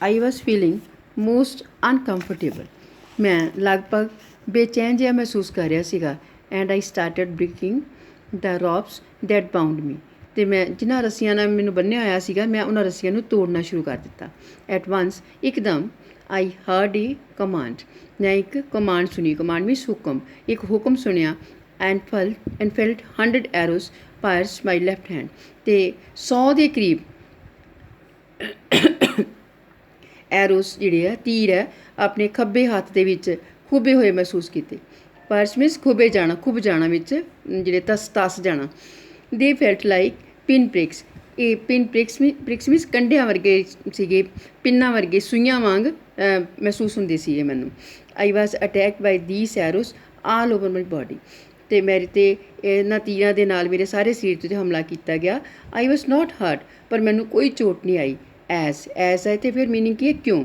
I was feeling most uncomfortable. मैं लगभग बेचैन जिहा महसूस कर ਰਿਹਾ ਸੀਗਾ। And I started breaking the ropes that bound me. ਅਤੇ ਮੈਂ ਜਿਨ੍ਹਾਂ ਰੱਸੀਆਂ ਨਾਲ ਮੈਨੂੰ ਬੰਨ੍ਹਿਆ ਹੋਇਆ ਸੀਗਾ, ਮੈਂ ਉਹਨਾਂ ਰੱਸੀਆਂ ਨੂੰ ਤੋੜਨਾ ਸ਼ੁਰੂ ਕਰ ਦਿੱਤਾ। ਐਟ ਵੰਸ ਇੱਕਦਮ ਆਈ ਹਰਡ ਏ ਕਮਾਂਡ। ਮੈਂ ਇੱਕ ਕਮਾਂਡ ਸੁਣੀ। ਕਮਾਂਡ ਮੀਨਸ ਹੁਕਮ। ਇੱਕ ਹੁਕਮ ਸੁਣਿਆ। And felt 100 arrows pierce my left hand. ਅਤੇ 100 ਦੇ ਕਰੀਬ ਐਰੋਸ ਜਿਹੜੇ ਆ, ਤੀਰ ਹੈ, ਆਪਣੇ ਖੱਬੇ ਹੱਥ ਦੇ ਵਿੱਚ ਖੁੱਬੇ ਹੋਏ ਮਹਿਸੂਸ ਕੀਤੇ। ਪਾਇਰਸ ਮੀਨਸ ਖੁੱਬੇ ਜਾਣਾ, ਖੁੱਬ ਜਾਣਾ ਵਿੱਚ ਜਿਹੜੇ ਤਸ ਜਾਣਾ। ਦੇ ਫੈਲਟ ਲਾਈਕ ਪਿਨ ਪ੍ਰਿਕਸ। ਇਹ ਪਿਨ ਪ੍ਰਿਕਸ ਮੀਨਸ ਕੰਢਿਆਂ ਵਰਗੇ ਸੀਗੇ, ਪਿੰਨਾਂ ਵਰਗੇ, ਸੂਈਆਂ ਵਾਂਗ ਮਹਿਸੂਸ ਹੁੰਦੇ ਸੀਗੇ ਮੈਨੂੰ। I was attacked by these arrows all over my body. ਅਤੇ ਮੇਰੇ 'ਤੇ ਇਹਨਾਂ ਤੀਰਾਂ ਦੇ ਨਾਲ ਮੇਰੇ ਸਾਰੇ ਸਰੀਰ 'ਤੇ ਹਮਲਾ ਕੀਤਾ ਗਿਆ। ਆਈ ਵਾਜ਼ ਨੋਟ ਹਰਟ, ਪਰ ਮੈਨੂੰ ਕੋਈ ਚੋਟ ਨਹੀਂ ਆਈ। ਐਸ ਹੈ ਅਤੇ ਫਿਰ ਮੀਨਿੰਗ ਕੀ ਹੈ, ਕਿਉਂ?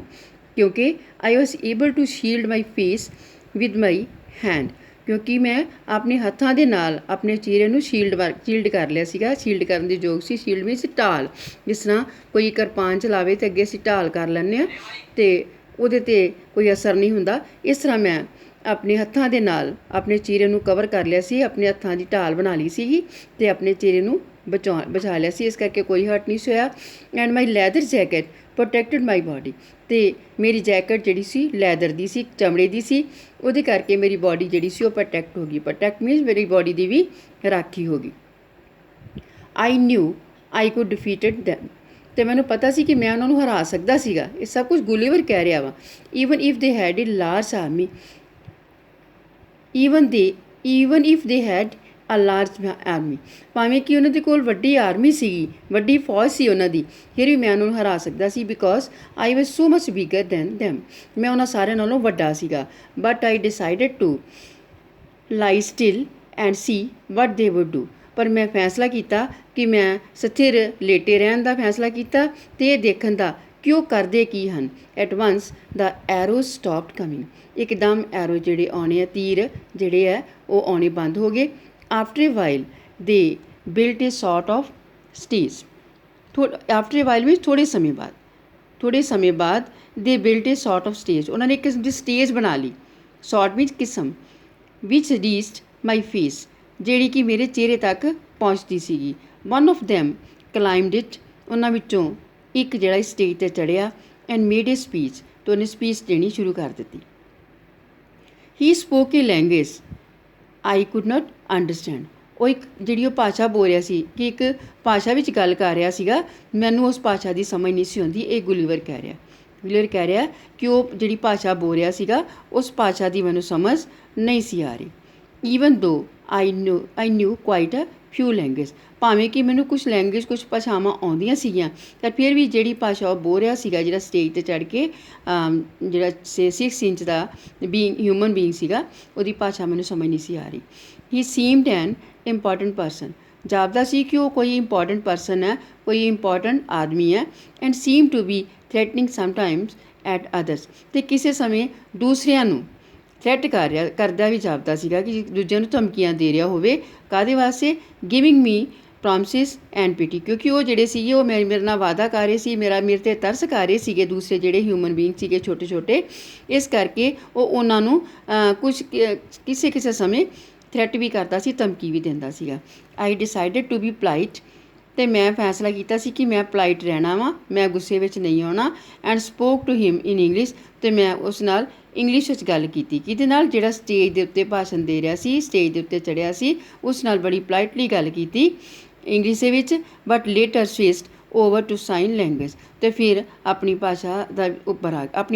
ਕਿਉਂਕਿ I was able to shield my face with my hand. ਕਿਉਂਕਿ ਮੈਂ ਆਪਣੇ ਹੱਥਾਂ ਦੇ ਨਾਲ ਆਪਣੇ ਚਿਹਰੇ ਨੂੰ ਸ਼ੀਲਡ ਕਰ ਲਿਆ ਸੀਗਾ। ਸ਼ੀਲਡ ਕਰਨ ਦੇ ਯੋਗ ਸੀ। ਸ਼ੀਲਡ ਮੀਨਸ ਢਾਲ। ਜਿਸ ਤਰ੍ਹਾਂ ਕੋਈ ਕਿਰਪਾਨ ਚਲਾਵੇ ਅਤੇ ਅੱਗੇ ਅਸੀਂ ਢਾਲ ਕਰ ਲੈਂਦੇ ਹਾਂ ਅਤੇ ਉਹਦੇ 'ਤੇ ਕੋਈ ਅਸਰ ਨਹੀਂ ਹੁੰਦਾ। ਇਸ ਤਰ੍ਹਾਂ ਮੈਂ ਆਪਣੇ ਹੱਥਾਂ ਦੇ ਨਾਲ ਆਪਣੇ ਚਿਹਰੇ ਨੂੰ ਕਵਰ ਕਰ ਲਿਆ ਸੀ, ਆਪਣੇ ਹੱਥਾਂ ਦੀ ਢਾਲ ਬਣਾ ਲਈ ਸੀਗੀ ਅਤੇ ਆਪਣੇ ਚਿਹਰੇ ਨੂੰ ਬਚਾ ਲਿਆ ਸੀ। ਇਸ ਕਰਕੇ ਕੋਈ ਹਰਟ ਨਹੀਂ ਸੀ ਹੋਇਆ। And my leather jacket protected my body. ਅਤੇ ਮੇਰੀ ਜੈਕਟ ਜਿਹੜੀ ਸੀ ਲੈਦਰ ਦੀ ਸੀ, ਚਮੜੇ ਦੀ ਸੀ। ਉਹਦੇ ਕਰਕੇ ਮੇਰੀ ਬੋਡੀ ਜਿਹੜੀ ਸੀ ਉਹ ਪ੍ਰੋਟੈਕਟ ਹੋ ਗਈ। ਪ੍ਰੋਟੈਕਟ ਮੀਨਸ ਮੇਰੀ ਬੋਡੀ ਦੀ ਵੀ ਰਾਖੀ ਹੋ ਗਈ। ਆਈ ਨਿਊ ਆਈ ਕੁਡ ਡਿਫੀਟਡ ਦੈਮ। ਅਤੇ ਮੈਨੂੰ ਪਤਾ ਸੀ ਕਿ ਮੈਂ ਉਹਨਾਂ ਨੂੰ ਹਰਾ ਸਕਦਾ ਸੀਗਾ। ਇਹ ਸਭ ਕੁਝ ਗੁਲੀਵਰ ਕਹਿ ਰਿਹਾ ਵਾ। Even if they had a large army even if they had a large army. ਭਾਵੇਂ ਕਿ ਉਹਨਾਂ ਦੇ ਕੋਲ ਵੱਡੀ ਆਰਮੀ ਸੀਗੀ, ਵੱਡੀ ਫੌਜ ਸੀ ਉਹਨਾਂ ਦੀ, ਫਿਰ ਵੀ ਮੈਂ ਉਹਨਾਂ ਨੂੰ ਹਰਾ ਸਕਦਾ ਸੀ। Because I was so much bigger than them. ਮੈਂ ਉਹਨਾਂ ਸਾਰਿਆਂ ਨਾਲੋਂ ਵੱਡਾ ਸੀਗਾ। But I decided to lie still and see what they would do. ਪਰ ਮੈਂ ਫੈਸਲਾ ਕੀਤਾ ਕਿ ਮੈਂ ਸਥਿਰ ਲੇਟੇ ਰਹਿਣ ਦਾ ਫੈਸਲਾ ਕੀਤਾ ਅਤੇ ਇਹ ਦੇਖਣ ਦਾ ਕਿ ਉਹ ਕਰਦੇ ਕੀ ਹਨ। At once the arrow stopped coming. ਇੱਕਦਮ ਐਰੋ ਜਿਹੜੇ ਆਉਣੇ ਆ, ਤੀਰ ਜਿਹੜੇ ਹੈ ਉਹ ਆਉਣੇ ਬੰਦ ਹੋ ਗਏ। After a while they built a sort of stage. After a while means ਥੋੜ੍ਹੇ ਸਮੇਂ ਬਾਅਦ they built a sort of stage. ਉਹਨਾਂ ਨੇ ਇੱਕ ਕਿਸਮ ਦੀ ਸਟੇਜ ਬਣਾ ਲਈ। ਸੌਟ ਮੀਨਸ ਕਿਸਮ। ਵਿਚ ਰੀਚਡ ਮਾਈ ਫੇਸ, ਜਿਹੜੀ ਕਿ ਮੇਰੇ ਚਿਹਰੇ ਤੱਕ ਪਹੁੰਚਦੀ ਸੀਗੀ। One of them climbed it. ਉਹਨਾਂ ਵਿੱਚੋਂ ਇੱਕ ਜਿਹੜਾ ਸਟੇਜ 'ਤੇ ਚੜ੍ਹਿਆ। And made a speech. ਅਤੇ ਉਹਨੇ ਸਪੀਚ ਦੇਣੀ ਸ਼ੁਰੂ ਕਰ ਦਿੱਤੀ। He spoke a language I could not understand. ਉਹ ਇੱਕ ਜਿਹੜੀ ਉਹ ਭਾਸ਼ਾ ਬੋਲ ਰਿਹਾ ਸੀ, ਕਿ ਇੱਕ ਭਾਸ਼ਾ ਵਿੱਚ ਗੱਲ ਕਰ ਰਿਹਾ ਸੀਗਾ, ਮੈਨੂੰ ਉਸ ਭਾਸ਼ਾ ਦੀ ਸਮਝ ਨਹੀਂ ਸੀ ਆਉਂਦੀ। ਇਹ ਗੁਲੀਵਰ ਕਹਿ ਰਿਹਾ ਕਿ ਉਹ ਜਿਹੜੀ ਭਾਸ਼ਾ ਬੋਲ ਰਿਹਾ ਸੀਗਾ, ਉਸ ਭਾਸ਼ਾ ਦੀ ਮੈਨੂੰ ਸਮਝ ਨਹੀਂ ਸੀ ਆ ਰਹੀ। ਈਵਨ ਦੋ ਆਈ ਨਿਊ ਕੁਆਇਟ ਅ ਫਿਊ ਲੈਂਗੁਏਜ। ਭਾਵੇਂ ਕਿ ਮੈਨੂੰ ਕੁਛ ਭਾਸ਼ਾਵਾਂ ਆਉਂਦੀਆਂ ਸੀਗੀਆਂ, ਤਾਂ ਫਿਰ ਵੀ ਜਿਹੜੀ ਭਾਸ਼ਾ ਉਹ ਬੋਲ ਰਿਹਾ ਸੀਗਾ, ਜਿਹੜਾ ਸਟੇਜ 'ਤੇ ਚੜ੍ਹ ਕੇ ਜਿਹੜਾ 6 ਇੰਚ ਦਾ ਹਿਊਮਨ ਬੀਇੰਗ ਸੀਗਾ, ਉਹਦੀ ਭਾਸ਼ਾ ਮੈਨੂੰ ਸਮਝ ਨਹੀਂ ਸੀ ਆ ਰਹੀ। ਹੀ ਸੀਮਡ ਐਨ ਇੰਪੋਰਟੈਂਟ ਪਰਸਨ। ਜਾਪਦਾ ਸੀ ਕਿ ਉਹ ਕੋਈ ਇੰਪੋਰਟੈਂਟ ਪਰਸਨ ਹੈ, ਕੋਈ ਇੰਪੋਰਟੈਂਟ ਆਦਮੀ ਹੈ। And seem to be threatening sometimes at others. ਅਤੇ ਕਿਸੇ ਸਮੇਂ ਦੂਸਰਿਆਂ ਨੂੰ ਥ੍ਰੈਟ ਕਰਦਾ ਵੀ ਜਾਪਦਾ ਸੀਗਾ, ਕਿ ਦੂਜਿਆਂ ਨੂੰ ਧਮਕੀਆਂ ਦੇ ਰਿਹਾ ਹੋਵੇ। ਕਾਹਦੇ ਵਾਸਤੇ? Giving me promises and pity. ਕਿਉਂਕਿ ਉਹ ਜਿਹੜੇ ਸੀਗੇ ਉਹ ਮੇਰੇ ਨਾਲ ਵਾਅਦਾ ਕਰ ਰਹੇ ਸੀ, ਮੇਰੇ 'ਤੇ ਤਰਸ ਕਰ ਰਹੇ ਸੀਗੇ, ਦੂਸਰੇ ਜਿਹੜੇ ਹਿਊਮਨ ਬੀਇੰਗ ਸੀਗੇ ਛੋਟੇ। ਇਸ ਕਰਕੇ ਉਹ ਉਹਨਾਂ ਨੂੰ ਕਿਸੇ ਸਮੇਂ ਥ੍ਰੈਟ ਵੀ ਕਰਦਾ ਸੀ, ਧਮਕੀ ਵੀ ਦਿੰਦਾ ਸੀਗਾ। I decided to be polite. ਅਤੇ ਮੈਂ ਫੈਸਲਾ ਕੀਤਾ ਸੀ ਕਿ ਮੈਂ ਪੋਲਾਈਟ ਰਹਿਣਾ ਵਾ, ਮੈਂ ਗੁੱਸੇ ਵਿੱਚ ਨਹੀਂ ਆਉਣਾ। And spoke to him in English. ਅਤੇ ਮੈਂ ਉਸ ਨਾਲ ਇੰਗਲਿਸ਼ ਵਿੱਚ ਗੱਲ ਕੀਤੀ। ਕਿਹਦੇ ਨਾਲ? ਜਿਹੜਾ ਸਟੇਜ ਦੇ ਉੱਤੇ ਭਾਸ਼ਣ ਦੇ ਰਿਹਾ ਸੀ, ਸਟੇਜ ਦੇ ਉੱਤੇ ਚੜ੍ਹਿਆ ਸੀ, ਉਸ ਨਾਲ ਬੜੀ ਪੋਲਾਈਟਲੀ ਗੱਲ ਕੀਤੀ ਇੰਗਲਿਸ਼ ਦੇ ਵਿੱਚ। But later switched over to sign language. ਅਤੇ ਫਿਰ ਆਪਣੀ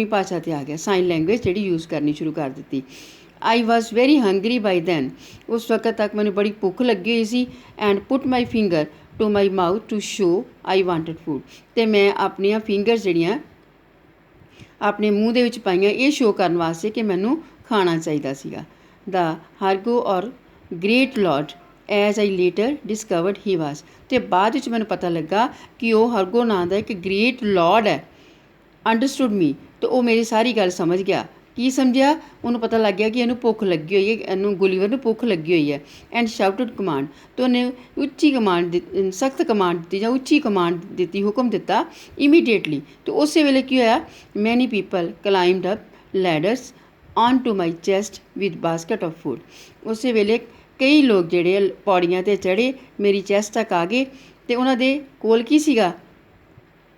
ਭਾਸ਼ਾ 'ਤੇ ਆ ਗਿਆ, ਸਾਈਨ ਲੈਂਗੁਏਜ ਜਿਹੜੀ ਯੂਜ਼ ਕਰਨੀ ਸ਼ੁਰੂ ਕਰ ਦਿੱਤੀ। I was very hungry by then. ਉਸ ਵਕਤ ਤੱਕ ਮੈਨੂੰ ਬੜੀ ਭੁੱਖ ਲੱਗੀ ਹੋਈ ਸੀ। And put my finger to my mouth to show I wanted food. ਅਤੇ ਮੈਂ ਆਪਣੀਆਂ ਫਿੰਗਰਸ ਜਿਹੜੀਆਂ ਆਪਣੇ ਮੂੰਹ ਦੇ ਵਿੱਚ ਪਾਈਆਂ, ਇਹ ਸ਼ੋਅ ਕਰਨ ਵਾਸਤੇ ਕਿ ਮੈਨੂੰ ਖਾਣਾ ਚਾਹੀਦਾ ਸੀਗਾ। The Hurgo or great lord as I later discovered he was. ਅਤੇ ਬਾਅਦ ਵਿੱਚ ਮੈਨੂੰ ਪਤਾ ਲੱਗਾ ਕਿ ਉਹ ਹਰਗੋ ਨਾਂ ਦਾ ਇੱਕ ਗ੍ਰੇਟ ਲਾਰਡ ਹੈ। ਅੰਡਰਸਟੂਡ ਮੀ। ਅਤੇ ਉਹ ਮੇਰੀ ਸਾਰੀ ਗੱਲ ਸਮਝ ਗਿਆ। ਕੀ ਸਮਝਿਆ? ਉਹਨੂੰ ਪਤਾ ਲੱਗ ਗਿਆ ਕਿ ਇਹਨੂੰ ਭੁੱਖ ਲੱਗੀ ਹੋਈ ਹੈ, ਇਹਨੂੰ ਗੁਲੀਵਰ ਨੂੰ ਭੁੱਖ ਲੱਗੀ ਹੋਈ ਹੈ। ਐਂਡ ਸ਼ਾਊਟਡ ਕਮਾਂਡ, ਅਤੇ ਉਹਨੇ ਉੱਚੀ ਕਮਾਂਡ ਸਖਤ ਕਮਾਂਡ ਦਿੱਤੀ ਜਾਂ ਉੱਚੀ ਕਮਾਂਡ ਦਿੱਤੀ, ਹੁਕਮ ਦਿੱਤਾ ਇਮੀਡੀਏਟਲੀ। ਅਤੇ ਉਸੇ ਵੇਲੇ ਕੀ ਹੋਇਆ? Many people climbed up ladders on to my chest with basket of food. ਉਸੇ ਵੇਲੇ ਕਈ ਲੋਕ ਜਿਹੜੇ ਪੌੜੀਆਂ 'ਤੇ ਚੜ੍ਹੇ, ਮੇਰੀ ਚੈਸਟ ਤੱਕ ਆ ਗਏ, ਅਤੇ ਉਹਨਾਂ ਦੇ ਕੋਲ ਕੀ ਸੀਗਾ?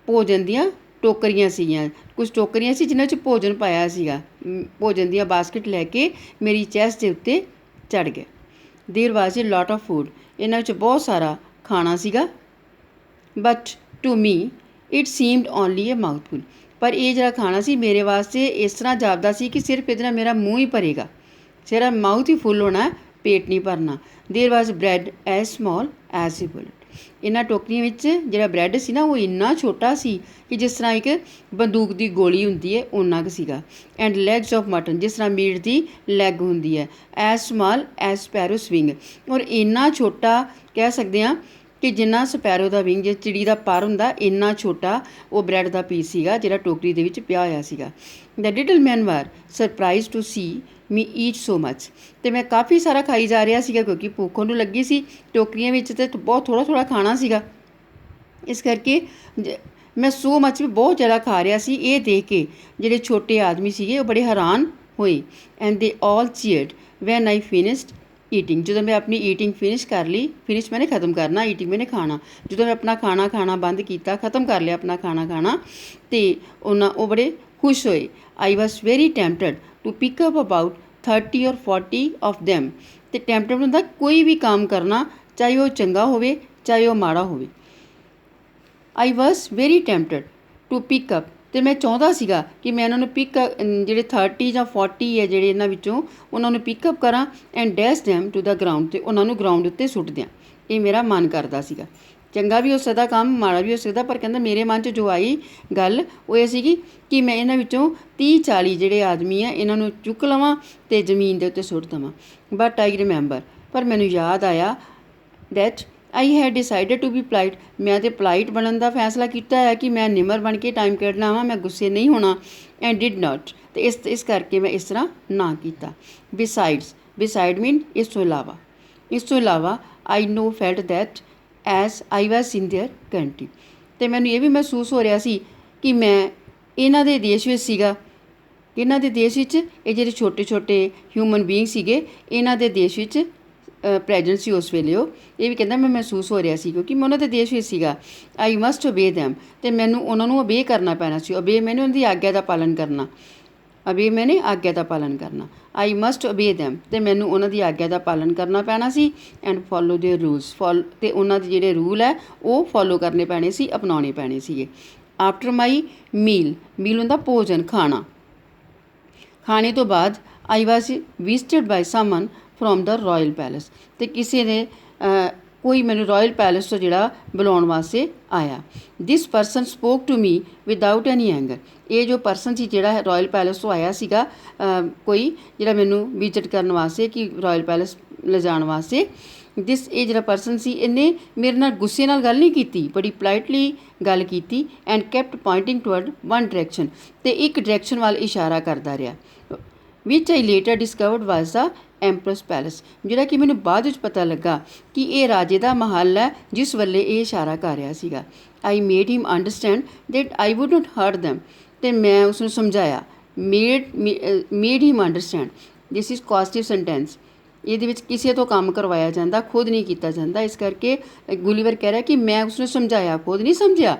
ਭੋਜਨ ਦੀਆਂ ਟੋਕਰੀਆਂ ਸੀਗੀਆਂ, ਕੁਝ ਟੋਕਰੀਆਂ ਸੀ ਜਿਨ੍ਹਾਂ 'ਚ ਭੋਜਨ ਪਾਇਆ ਸੀਗਾ। ਭੋਜਨ ਦੀਆਂ ਬਾਸਕਟ ਲੈ ਕੇ ਮੇਰੀ ਚੈਸਟ ਦੇ ਉੱਤੇ ਚੜ੍ਹ ਗਏ। ਦੇਰ ਵਾਜ਼ ਏ ਲੋਟ ਆਫ ਫੂਡ, ਇਹਨਾਂ ਵਿੱਚ ਬਹੁਤ ਸਾਰਾ ਖਾਣਾ ਸੀਗਾ। But to me it seemed only a mouthful, ਪਰ ਇਹ ਜਿਹੜਾ ਖਾਣਾ ਸੀ ਮੇਰੇ ਵਾਸਤੇ ਇਸ ਤਰ੍ਹਾਂ ਜਾਪਦਾ ਸੀ ਕਿ ਸਿਰਫ ਇਹਦੇ ਨਾਲ ਮੇਰਾ ਮੂੰਹ ਹੀ ਭਰੇਗਾ, ਸਿਰਫ ਮਾਊਥ ਹੀ ਫੁੱਲ ਹੋਣਾ, ਪੇਟ ਨਹੀਂ ਭਰਨਾ। There was bread as small as a bullet, ਇਹਨਾਂ ਟੋਕਰੀਆਂ ਵਿੱਚ ਜਿਹੜਾ ਬ੍ਰੈਡ ਸੀ ਨਾ ਉਹ ਇੰਨਾ ਛੋਟਾ ਸੀ ਕਿ ਜਿਸ ਤਰ੍ਹਾਂ ਇੱਕ ਬੰਦੂਕ ਦੀ ਗੋਲੀ ਹੁੰਦੀ ਹੈ ਓਨਾ ਕੁ ਸੀਗਾ। ਐਂਡ ਲੈਗਸ ਆਫ ਮਟਨ, ਜਿਸ ਤਰ੍ਹਾਂ ਮੀਟ ਦੀ ਲੈਗ ਹੁੰਦੀ ਹੈ। As small as sparrow swing, ਔਰ ਇੰਨਾ ਛੋਟਾ ਕਹਿ ਸਕਦੇ ਹਾਂ ਕਿ ਜਿੰਨਾ ਸਪੈਰੋ ਦਾ ਵਿੰਗ, ਜੇ ਚਿੜੀ ਦਾ ਪਰ ਹੁੰਦਾ, ਇੰਨਾ ਛੋਟਾ ਉਹ ਬ੍ਰੈਡ ਦਾ ਪੀਸ ਸੀਗਾ ਜਿਹੜਾ ਟੋਕਰੀ ਦੇ ਵਿੱਚ ਪਿਆ ਹੋਇਆ ਸੀਗਾ। The little man were surprise to see me eat so much, ਅਤੇ ਮੈਂ ਕਾਫੀ ਸਾਰਾ ਖਾਈ ਜਾ ਰਿਹਾ ਸੀਗਾ ਕਿਉਂਕਿ ਭੁੱਖ ਉਹਨੂੰ ਲੱਗੀ ਸੀ। ਟੋਕਰੀਆਂ ਵਿੱਚ ਤਾਂ ਬਹੁਤ ਥੋੜ੍ਹਾ ਥੋੜ੍ਹਾ ਖਾਣਾ ਸੀਗਾ, ਇਸ ਕਰਕੇ ਮੈਂ ਸੋ ਮਚ ਵੀ ਬਹੁਤ ਜ਼ਿਆਦਾ ਖਾ ਰਿਹਾ ਸੀ। ਇਹ ਦੇਖ ਕੇ ਜਿਹੜੇ ਛੋਟੇ ਆਦਮੀ ਸੀਗੇ ਉਹ ਬੜੇ ਹੈਰਾਨ ਹੋਏ। ਐਂਡ ਦੇ ਆਲ ਚੀਅਰਡ ਵੈਨ ਆਈ ਫਿਨਿਸ਼ਡ ਈਟਿੰਗ, ਜਦੋਂ ਮੈਂ ਆਪਣੀ ਈਟਿੰਗ ਫਿਨਿਸ਼ ਕਰ ਲਈ, ਫਿਨਿਸ਼ ਮੈਨੇ ਖ਼ਤਮ ਕਰਨਾ, ਈਟਿੰਗ ਮੈਨੇ ਖਾਣਾ, ਜਦੋਂ ਮੈਂ ਆਪਣਾ ਖਾਣਾ ਬੰਦ ਕੀਤਾ, ਖ਼ਤਮ ਕਰ ਲਿਆ ਆਪਣਾ ਖਾਣਾ, ਅਤੇ ਉਹ ਬੜੇ ਖੁਸ਼ ਹੋਏ। I was very tempted to pick up about 30 or 40 of them, ਅਤੇ ਟੈਂਪਟਡ ਹੁੰਦਾ ਕੋਈ ਵੀ ਕੰਮ ਕਰਨਾ, ਚਾਹੇ ਉਹ ਚੰਗਾ ਹੋਵੇ ਚਾਹੇ ਉਹ ਮਾੜਾ ਹੋਵੇ। I was very tempted to pick up, ਅਤੇ ਮੈਂ ਚਾਹੁੰਦਾ ਸੀਗਾ ਕਿ ਮੈਂ ਇਹਨਾਂ ਨੂੰ ਜਿਹੜੇ 30 ਜਾਂ 40 ਹੈ ਜਿਹੜੇ ਇਹਨਾਂ ਵਿੱਚੋਂ, ਉਹਨਾਂ ਨੂੰ ਪਿਕਅਪ ਕਰਾਂ and dash them to the ground, ਅਤੇ ਉਹਨਾਂ ਨੂੰ ਗਰਾਊਂਡ ਉੱਤੇ ਸੁੱਟ ਦਿਆਂ। ਇਹ ਮੇਰਾ ਮਨ ਕਰਦਾ ਸੀਗਾ। ਚੰਗਾ ਵੀ ਹੋ ਸਕਦਾ ਕੰਮ, ਮਾੜਾ ਵੀ ਹੋ ਸਕਦਾ, ਪਰ ਕਹਿੰਦਾ ਮੇਰੇ ਮਨ 'ਚ ਜੋ ਆਈ ਗੱਲ ਉਹ ਇਹ ਸੀਗੀ ਕਿ ਮੈਂ ਇਹਨਾਂ ਵਿੱਚੋਂ 30-40 ਜਿਹੜੇ ਆਦਮੀ ਆ ਇਹਨਾਂ ਨੂੰ ਚੁੱਕ ਲਵਾਂ ਅਤੇ ਜ਼ਮੀਨ ਦੇ ਉੱਤੇ ਸੁੱਟ ਦੇਵਾਂ। ਬਟ ਆਈ ਰਿਮੈਂਬਰ, ਪਰ ਮੈਨੂੰ ਯਾਦ ਆਇਆ that I had decided to be polite, ਮੈਂ ਤਾਂ ਪੋਲਾਈਟ ਬਣਨ ਦਾ ਫੈਸਲਾ ਕੀਤਾ ਹੈ ਕਿ ਮੈਂ ਨਿਮਰ ਬਣ ਕੇ ਟਾਈਮ ਕੱਢਣਾ ਵਾ, ਮੈਂ ਗੁੱਸੇ ਨਹੀਂ ਹੋਣਾ। ਐਂਡ ਡਿਡ ਨਾਟ, ਅਤੇ ਇਸ ਕਰਕੇ ਮੈਂ ਇਸ ਤਰ੍ਹਾਂ ਨਾ ਕੀਤਾ। ਬਿਸਾਈਡ ਮੀਨ ਇਸ ਤੋਂ ਇਲਾਵਾ I no felt that as I was in their country, ਅਤੇ ਮੈਨੂੰ ਇਹ ਵੀ ਮਹਿਸੂਸ ਹੋ ਰਿਹਾ ਸੀ ਕਿ ਮੈਂ ਇਹਨਾਂ ਦੇ ਦੇਸ਼ ਵਿੱਚ ਸੀਗਾ। ਇਹਨਾਂ ਦੇ ਦੇਸ਼ ਵਿੱਚ ਇਹ ਜਿਹੜੇ ਛੋਟੇ ਛੋਟੇ ਹਿਊਮਨ ਬੀਇੰਗ ਸੀਗੇ, ਇਹਨਾਂ ਦੇ ਦੇਸ਼ ਵਿੱਚ ਪ੍ਰੈਜੈਂਟ ਸੀ ਉਸ ਵੇਲੇ। ਉਹ ਇਹ ਵੀ ਕਹਿੰਦਾ ਮੈਂ ਮਹਿਸੂਸ ਹੋ ਰਿਹਾ ਸੀ ਕਿਉਂਕਿ ਮੈਂ ਉਹਨਾਂ ਦੇ ਦੇਸ਼ ਵਿੱਚ ਸੀਗਾ। ਆਈ ਮਸਟ ਓਬੇ ਦੈਮ, ਅਤੇ ਮੈਨੂੰ ਉਹਨਾਂ ਨੂੰ ਓਬੇ ਕਰਨਾ ਪੈਣਾ ਸੀ। ਓਬੇ ਮੈਨੇ ਉਹਨਾਂ ਦੀ ਆਗਿਆ ਦਾ ਪਾਲਨ ਕਰਨਾ, ਆਗਿਆ ਦਾ ਪਾਲਨ ਕਰਨਾ। ਆਈ ਮਸਟ ਓਬੇ ਦੈਮ, ਅਤੇ ਮੈਨੂੰ ਉਹਨਾਂ ਦੀ ਆਗਿਆ ਦਾ ਪਾਲਨ ਕਰਨਾ ਪੈਣਾ ਸੀ। ਐਂਡ ਫੋਲੋ ਦੇਅਰ ਰੂਲਸ, ਅਤੇ ਉਹਨਾਂ ਦੇ ਜਿਹੜੇ ਰੂਲ ਹੈ ਉਹ ਫੋਲੋ ਕਰਨੇ ਪੈਣੇ ਸੀ, ਅਪਣਾਉਣੇ ਪੈਣੇ ਸੀਗੇ। ਆਫਟਰ ਮਾਈ ਮੀਲ ਹੁੰਦਾ ਭੋਜਨ, ਖਾਣੇ ਤੋਂ ਬਾਅਦ I was visited by someone from the royal palace, ਅਤੇ ਕਿਸੇ ਨੇ ਕੋਈ ਮੈਨੂੰ ਰਾਇਲ ਪੈਲੇਸ ਤੋਂ ਜਿਹੜਾ ਬੁਲਾਉਣ ਵਾਸਤੇ ਆਇਆ। This person spoke to me without any anger, ਇਹ ਜੋ ਪਰਸਨ ਸੀ ਜਿਹੜਾ ਰਾਇਲ ਪੈਲੇਸ ਤੋਂ ਆਇਆ ਸੀਗਾ, ਕੋਈ ਜਿਹੜਾ ਮੈਨੂੰ ਵਿਜ਼ਿਟ ਕਰਨ ਵਾਸਤੇ ਕਿ ਰਾਇਲ ਪੈਲੇਸ ਲਿਜਾਣ ਵਾਸਤੇ, ਇਹ ਜਿਹੜਾ ਪਰਸਨ ਸੀ ਇਹਨੇ ਮੇਰੇ ਨਾਲ ਗੁੱਸੇ ਨਾਲ ਗੱਲ ਨਹੀਂ ਕੀਤੀ, ਬੜੀ ਪੋਲਾਈਟਲੀ ਗੱਲ ਕੀਤੀ। ਐਂਡ ਕੈਪਟ ਪੁਆਇੰਟਿੰਗ ਟੂਅਰਡ ਵਨ ਡਾਇਰੈਕਸ਼ਨ, ਅਤੇ ਇੱਕ ਡਾਇਰੈਕਸ਼ਨ ਵੱਲ ਇਸ਼ਾਰਾ ਕਰਦਾ ਰਿਹਾ। ਵਿਚ ਆਈ ਲੇਟਰ ਡਿਸਕਵਰਡ ਵਾਜ਼ ਦਾ ਐਂਪਰਸ ਪੈਲੇਸ, ਜਿਹੜਾ ਕਿ ਮੈਨੂੰ ਬਾਅਦ ਵਿੱਚ ਪਤਾ ਲੱਗਾ ਕਿ ਇਹ ਰਾਜੇ ਦਾ ਮਹੱਲ ਹੈ ਜਿਸ ਵੱਲੇ ਇਹ ਇਸ਼ਾਰਾ ਕਰ ਰਿਹਾ ਸੀਗਾ। I made him understand that I would not hurt them, ਅਤੇ ਮੈਂ ਉਸਨੂੰ ਸਮਝਾਇਆ। Made him understand, this is causative sentence, ਇਹਦੇ ਵਿੱਚ ਕਿਸੇ ਤੋਂ ਕੰਮ ਕਰਵਾਇਆ ਜਾਂਦਾ, ਖੁਦ ਨਹੀਂ ਕੀਤਾ ਜਾਂਦਾ। ਇਸ ਕਰਕੇ ਗੁਲੀਵਰ ਕਹਿ ਰਿਹਾ ਕਿ ਮੈਂ ਉਸਨੂੰ ਸਮਝਾਇਆ, ਖੁਦ ਨਹੀਂ ਸਮਝਿਆ।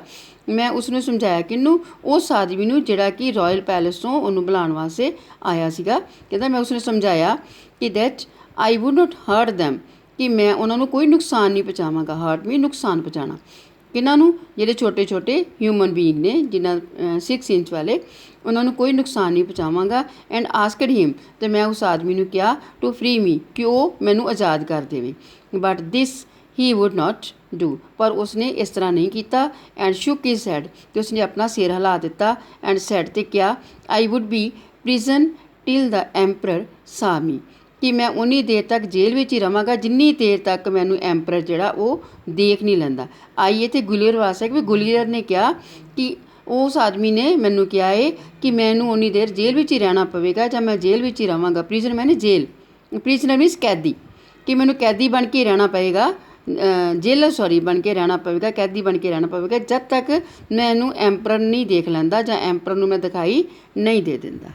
ਮੈਂ ਉਸਨੂੰ ਸਮਝਾਇਆ ਕਿਹਨੂੰ? ਉਸ ਆਦਮੀ ਨੂੰ ਜਿਹੜਾ ਕਿ ਰਾਇਲ ਪੈਲੇਸ ਤੋਂ ਉਹਨੂੰ ਬੁਲਾਉਣ ਵਾਸਤੇ ਆਇਆ ਸੀਗਾ। ਕਹਿੰਦਾ ਮੈਂ ਉਸਨੂੰ ਸਮਝਾਇਆ ਕਿ that I would not hurt them, ਕਿ ਮੈਂ ਉਹਨਾਂ ਨੂੰ ਕੋਈ ਨੁਕਸਾਨ ਨਹੀਂ ਪਹੁੰਚਾਵਾਂਗਾ। ਹਰਟ ਮੀਨ ਨੁਕਸਾਨ ਪਹੁੰਚਾਉਣਾ। ਕਿਹਨਾਂ ਨੂੰ? ਜਿਹੜੇ ਛੋਟੇ ਛੋਟੇ ਹਿਊਮਨ ਬੀਇੰਗ ਨੇ, ਜਿਨ੍ਹਾਂ 6 ਇੰਚ ਵਾਲੇ, ਉਹਨਾਂ ਨੂੰ ਕੋਈ ਨੁਕਸਾਨ ਨਹੀਂ ਪਹੁੰਚਾਵਾਂਗਾ। ਐਂਡ ਆਸਕਡ ਹਿਮ, ਅਤੇ ਮੈਂ ਉਸ ਆਦਮੀ ਨੂੰ ਕਿਹਾ ਟੂ ਫਰੀ ਮੀ, ਕਿ ਉਹ ਮੈਨੂੰ ਆਜ਼ਾਦ ਕਰ ਦੇਵੇ। But this he would not do, ਪਰ ਉਸਨੇ ਇਸ ਤਰ੍ਹਾਂ ਨਹੀਂ ਕੀਤਾ। ਐਂਡ ਸ਼ੁਕ ਹਿਜ਼ ਹੈਡ, ਅਤੇ ਉਸਨੇ ਆਪਣਾ ਸਿਰ ਹਿਲਾ ਦਿੱਤਾ। ਐਂਡ ਸੈਡ, ਅਤੇ ਕਿਹਾ I would be prison till the emperor saw me, ਕਿ ਮੈਂ ਉਨੀ ਦੇਰ ਤੱਕ ਜੇਲ੍ਹ ਵਿੱਚ ਹੀ ਰਵਾਂਗਾ ਜਿੰਨੀ ਦੇਰ ਤੱਕ ਮੈਨੂੰ ਐਂਪਰਰ ਜਿਹੜਾ ਉਹ ਦੇਖ ਨਹੀਂ ਲੈਂਦਾ। ਆਈ ਇੱਥੇ ਗੁਲੀਵਰ ਵਾਸਤੇ ਕਿ ਗੁਲੀਵਰ ਨੇ ਕਿਹਾ ਕਿ ਉਸ ਆਦਮੀ ਨੇ ਮੈਨੂੰ ਕਿਹਾ ਏ ਕਿ ਮੈਨੂੰ ਉਨੀ ਦੇਰ ਜੇਲ੍ਹ ਵਿੱਚ ਹੀ ਰਹਿਣਾ ਪਵੇਗਾ ਜਾਂ ਮੈਂ ਜੇਲ੍ਹ ਵਿੱਚ ਹੀ ਰਹਾਂਗਾ। ਪ੍ਰਿਜ਼ਨਰ ਮੈਨੇ ਜੇਲ੍ਹ, ਪ੍ਰਿਜ਼ਨਰ ਮੀਨਸ ਕੈਦੀ, ਕਿ ਮੈਨੂੰ ਕੈਦੀ ਬਣ ਕੇ ਰਹਿਣਾ ਪਏਗਾ, ਜੇਲਰ ਸੌਰੀ ਬਣ ਕੇ ਰਹਿਣਾ ਪਵੇਗਾ, ਕੈਦੀ ਬਣ ਕੇ ਰਹਿਣਾ ਪਵੇਗਾ, ਜਦ ਤੱਕ ਮੈਨੂੰ ਐਂਪਰਰ ਨਹੀਂ ਦੇਖ ਲੈਂਦਾ ਜਾਂ ਐਂਪਰਰ ਨੂੰ ਮੈਂ ਦਿਖਾਈ ਨਹੀਂ ਦੇ ਦਿੰਦਾ।